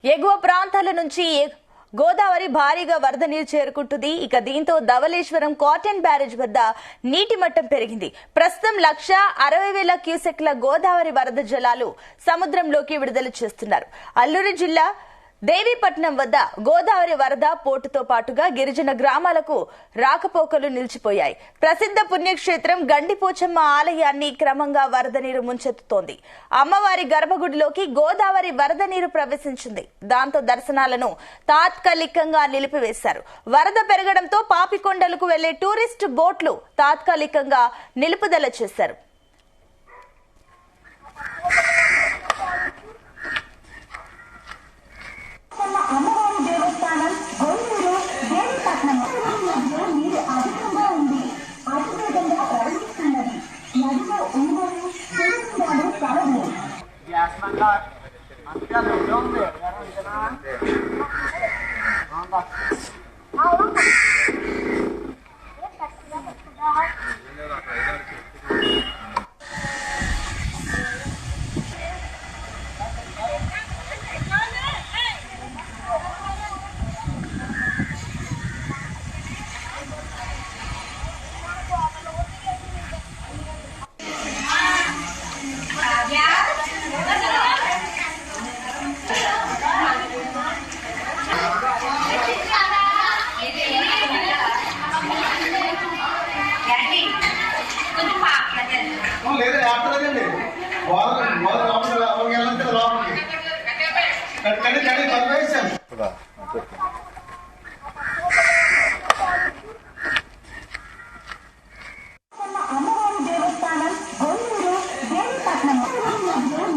ఎగువ ప్రాంతాల నుంచి గోదావరి భారీగా వరద నీరు చేరుకుంటుంది. ఇక దీంతో ధవళేశ్వరం కాటన్ బ్యారేజ్ వద్ద నీటి మట్టం పెరిగింది. ప్రస్తుతం 1,60,000 క్యూసెక్ల గోదావరి వరద జలాలు సముద్రంలోకి విడుదల చేస్తున్నారు. అల్లూరు జిల్లా దేవీపట్నం వద్ద గోదావరి వరద పోటుతో పాటుగా గిరిజన గ్రామాలకు రాకపోకలు నిలిచిపోయాయి. ప్రసిద్ధ పుణ్యక్షేత్రం గండిపోచమ్మ ఆలయాన్ని క్రమంగా వరద నీరు ముంచెత్తుతోంది. అమ్మవారి గర్భగుడిలోకి గోదావరి వరద నీరు ప్రవేశించింది. దాంతో దర్శనాలను తాత్కాలికంగా నిలిపివేశారు. వరద పెరగడంతో పాపికొండలకు వెళ్లే టూరిస్ట్ బోట్లు తాత్కాలికంగా నిలుపుదల చేశారు. అమ్మవారి దేవస్థానం గొంతూరు దేవీపట్నం నీరు అధికంగా ఉంది. అతివేగంగా ప్రవహిస్తున్నది. నదిలో ఒంగోలు సూర్యుడు కలవు. అమ్మవారి దేవస్థానం గొంతూరు దేవీపట్నం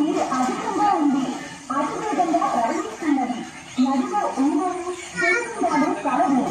నీరు అధికంగా ఉంది. అతివేగంగా ప్రవహిస్తున్నది. నదిలో ఒంగోలు సూర్యుడు కలవు.